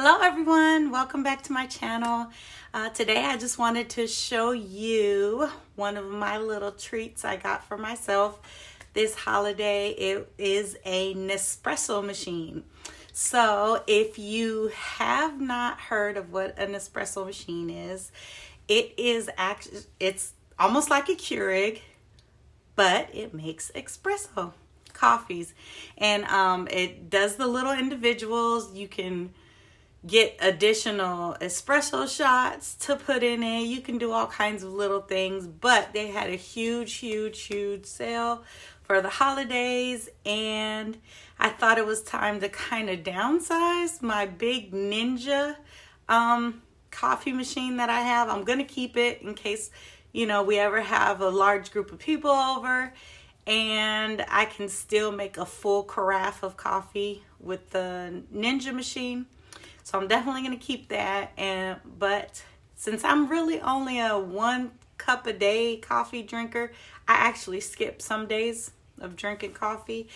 Hello everyone, welcome back to my channel. Today I just wanted to show you one of my little treats I got for myself this holiday. It is a Nespresso machine. So if you have not heard of what a Nespresso machine is, it's almost like a Keurig, but it makes espresso coffees, and it does the little individuals. You can get additional espresso shots to put in it. You can do all kinds of little things, but they had a huge sale for the holidays, and I thought it was time to kind of downsize my big Ninja coffee machine that I have. I'm gonna keep it in case, you know, we ever have a large group of people over, and I can still make a full carafe of coffee with the Ninja machine. So I'm definitely going to keep that. But since I'm really only a 1 cup a day coffee drinker, I actually skip some days of drinking coffee.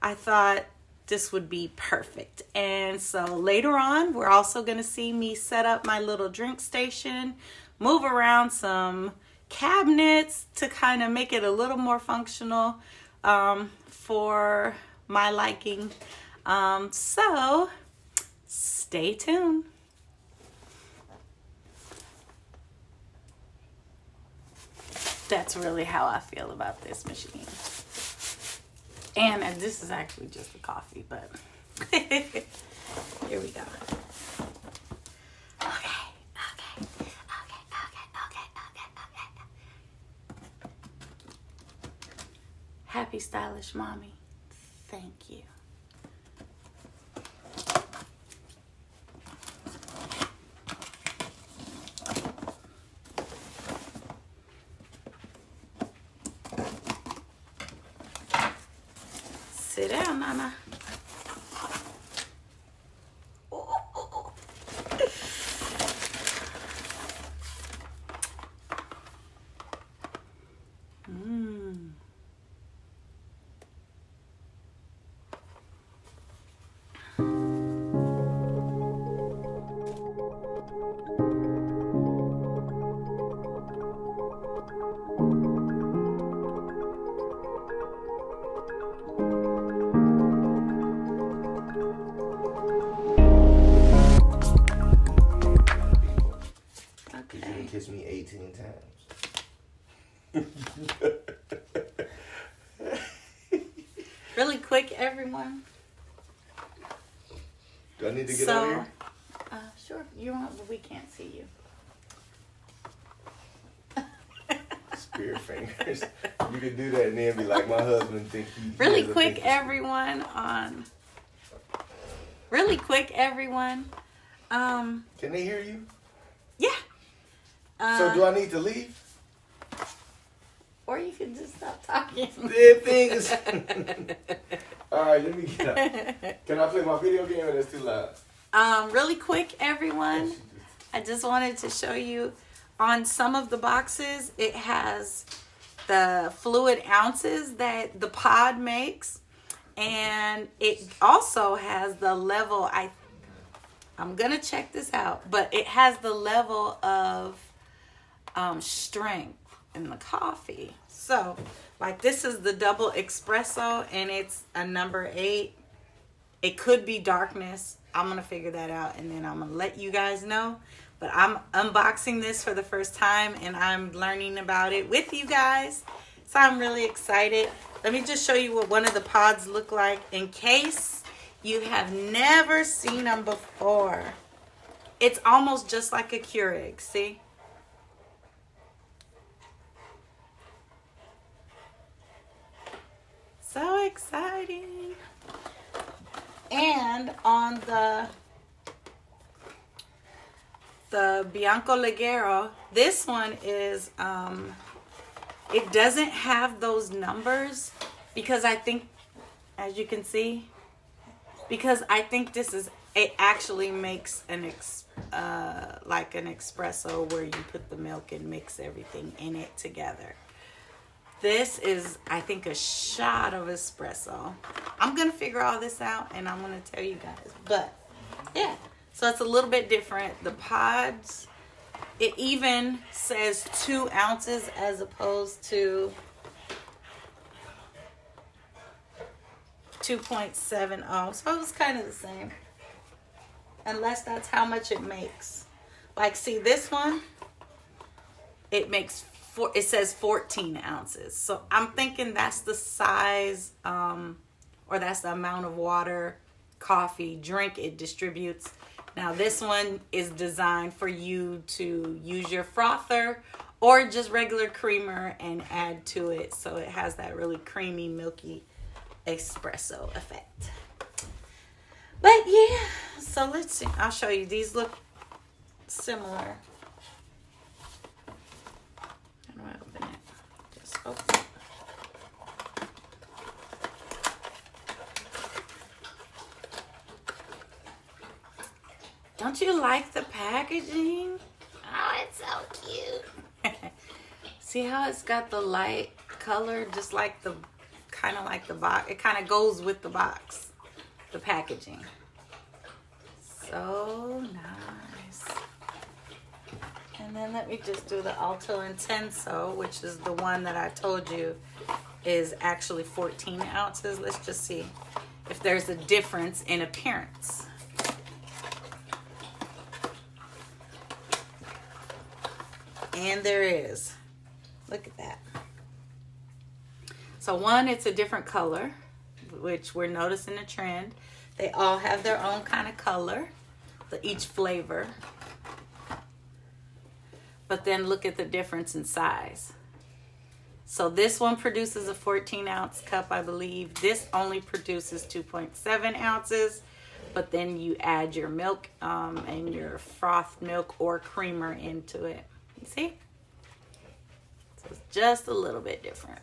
I thought this would be perfect. And so later on, we're also going to see me set up my little drink station, move around some cabinets to kind of make it a little more functional for my liking. So stay tuned. That's really how I feel about this machine. And this is actually just a coffee, but here we go. Okay. Happy stylish mommy. Thank you. Sit down, Nana. Kiss me 18 times. Really quick, everyone. Do I need to get on here? Sure. You want, but we can't see you. Spirit fingers. You can do that and then be like my husband think he Really quick, everyone. Can they hear you? Yeah. So do I need to leave? Or you can just stop talking. Dead things. Alright, let me get up. Can I play my video game or that's too loud? Really quick, everyone. I just wanted to show you on some of the boxes, it has the fluid ounces that the pod makes. And it also has the level, I'm going to check this out, but it has the level of strength in the coffee. So like this is the double espresso and it's a number 8. It could be darkness. I'm gonna figure that out and then I'm gonna let you guys know, but I'm unboxing this for the first time and I'm learning about it with you guys, so I'm really excited. Let me just show you what one of the pods look like in case you have never seen them before. It's almost just like a Keurig, see? So exciting. And on the Bianco Leggero, this one is it doesn't have those numbers because I think, as you can see, because I think it actually makes like an espresso where you put the milk and mix everything in it together. This is, I think, a shot of espresso. I'm going to figure all this out and I'm going to tell you guys. But, yeah. So it's a little bit different. The pods, it even says 2 ounces as opposed to 2.70. So it's kind of the same. Unless that's how much it makes. Like, see this one? It makes it says 14 ounces. So I'm thinking that's the size, or that's the amount of water, coffee, drink it distributes. Now this one is designed for you to use your frother or just regular creamer and add to it. So it has that really creamy, milky espresso effect. But yeah, so let's see. I'll show you. These look similar. How do I open it? Just open it. Don't you like the packaging? Oh, it's so cute. See how it's got the light color, just like the, kind of like the box. It kind of goes with the box, the packaging. So nice. And then let me just do the Alto Intenso, which is the one that I told you is actually 14 ounces. Let's just see if there's a difference in appearance. And there is. Look at that. So one, it's a different color, which we're noticing a trend. They all have their own kind of color, each flavor. But then look at the difference in size. So this one produces a 14-ounce cup, I believe. This only produces 2.7 ounces. But then you add your milk and your frothed milk or creamer into it. You see? So it's just a little bit different.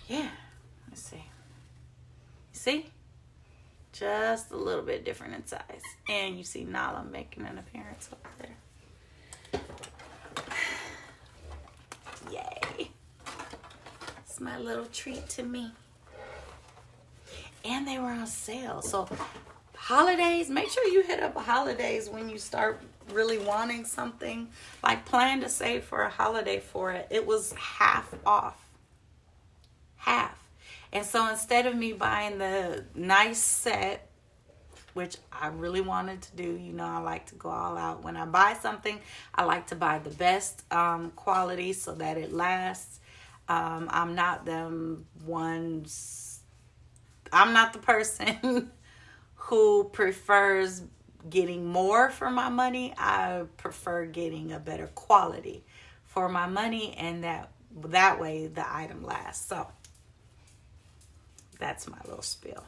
Yeah. Let's see. You see? Just a little bit different in size. And you see Nala making an appearance over there. Yay. It's my little treat to me. And they were on sale. So holidays, make sure you hit up holidays when you start really wanting something. Like, plan to save for a holiday for it. It was half off. Half. And so instead of me buying the nice set, which I really wanted to do, you know, I like to go all out. When I buy something, I like to buy the best quality so that it lasts. I'm not the person who prefers getting more for my money. I prefer getting a better quality for my money, and that way the item lasts. So that's my little spiel.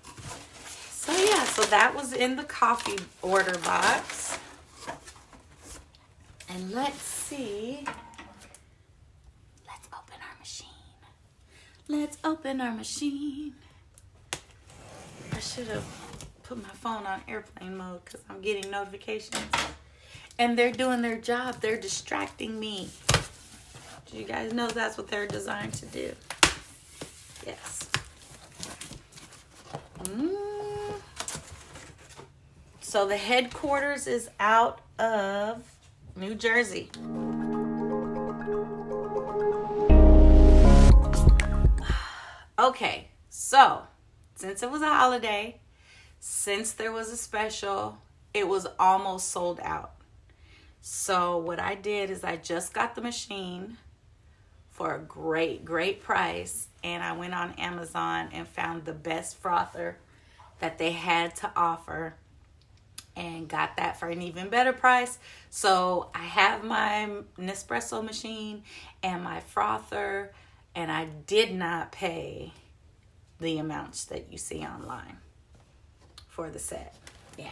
So yeah, so that was in the coffee order box. And let's see. Let's open our machine. Let's open our machine. I should have put my phone on airplane mode because I'm getting notifications. And they're doing their job. They're distracting me. Do you guys know that's what they're designed to do? Yes. So the headquarters is out of New Jersey. Okay, so since it was a holiday, since there was a special, it was almost sold out. So what I did is I just got the machine for a great, great price. And I went on Amazon and found the best frother that they had to offer and got that for an even better price. So I have my Nespresso machine and my frother, and I did not pay the amounts that you see online for the set. Yeah.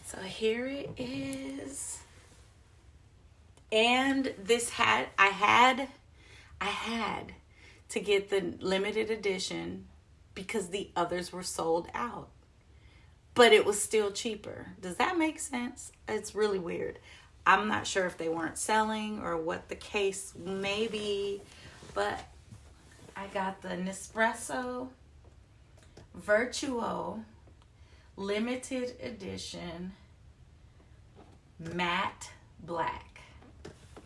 So here it is. And this I had to get the limited edition because the others were sold out. But it was still cheaper. Does that make sense? It's really weird. I'm not sure if they weren't selling or what the case may be, but I got the Nespresso Virtuo limited edition matte black.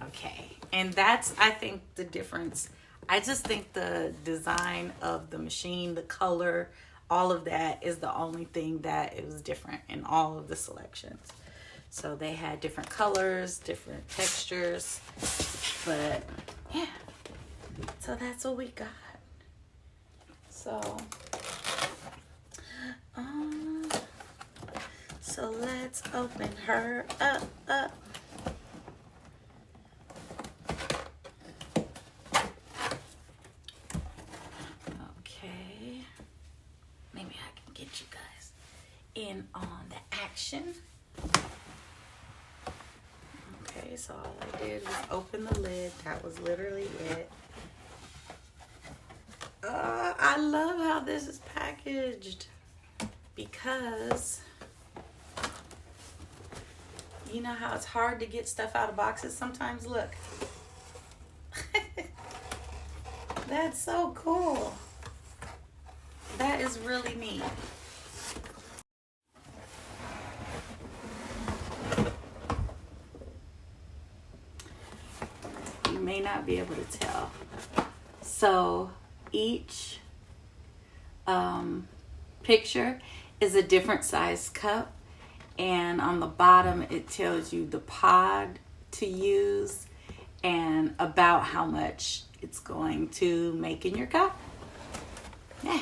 Okay, and that's, I think, the difference. I just think the design of the machine, the color, all of that is the only thing that it was different in all of the selections. So they had different colors, different textures, but yeah. So that's what we got. So, so let's open her up. Okay. Maybe I can get you guys in on the action. Okay, so all I did was open the lid. That was literally it. I love how this is packaged because you know how it's hard to get stuff out of boxes sometimes? Look. That's so cool. That is really neat. You may not be able to tell. So each picture is a different size cup, and on the bottom it tells you the pod to use and about how much it's going to make in your cup. Yeah.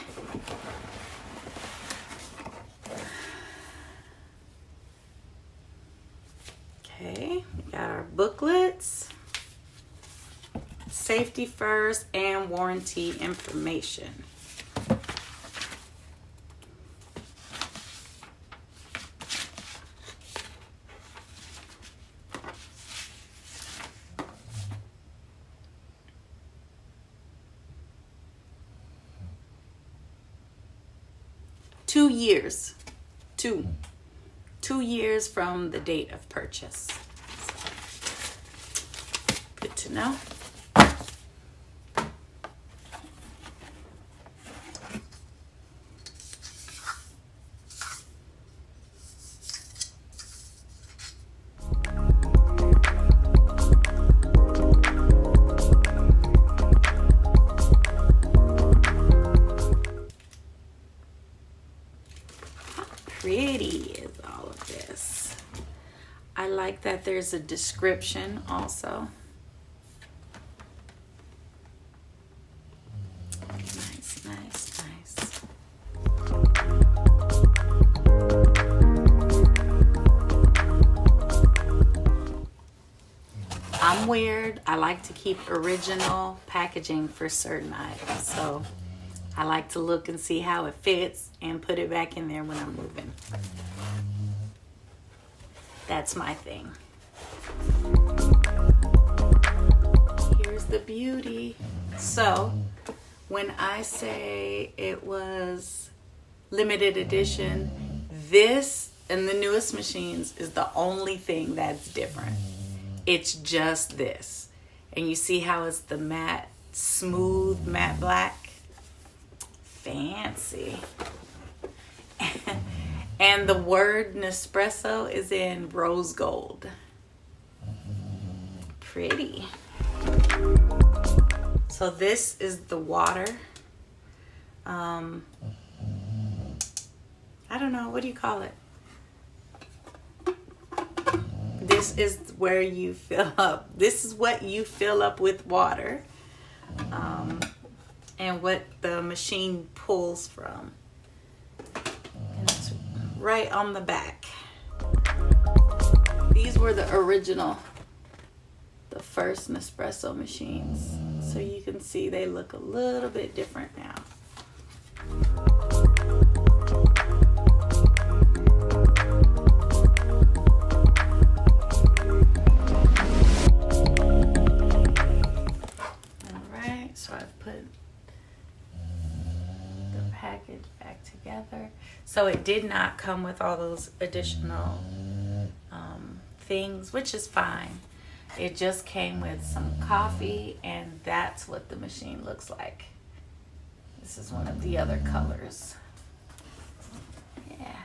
Okay, we got our booklets, safety first, and warranty information. Two years from the date of purchase. Good to know. Pretty is all of this. I like that there's a description also. Nice, nice, nice. I'm weird. I like to keep original packaging for certain items. So I like to look and see how it fits and put it back in there when I'm moving. That's my thing. Here's the beauty. So when I say it was limited edition, this and the newest machines is the only thing that's different. It's just this. And you see how it's the matte, smooth matte black? Fancy. And the word Nespresso is in rose gold. Pretty. So this is the water. I don't know, what do you call it? This is where you fill up. This is what you fill up with water. And what the machine pulls from. And it's right on the back. These were the original, the first Nespresso machines. So you can see they look a little bit different now. Alright, so I've put package back together. So it did not come with all those additional things, which is fine. It just came with some coffee, and that's what the machine looks like. This is one of the other colors. Yeah,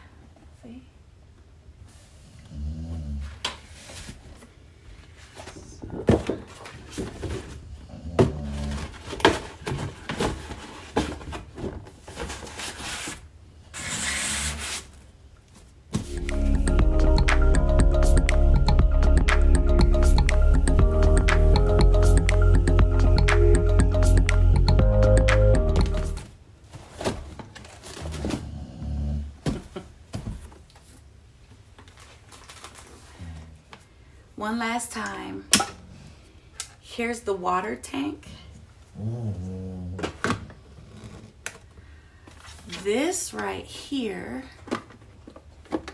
one last time. Here's the water tank. This right here,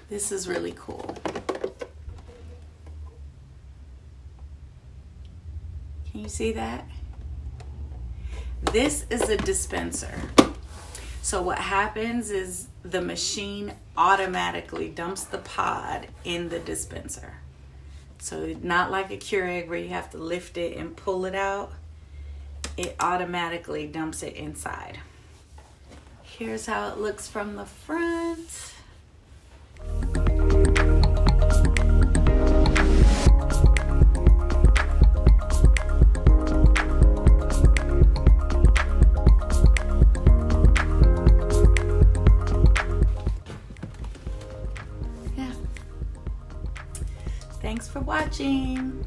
this is really cool. Can you see that? This is a dispenser. So what happens is the machine automatically dumps the pod in the dispenser. So not like a Keurig where you have to lift it and pull it out. It automatically dumps it inside. Here's how it looks from the front. Yeah. Thanks for watching.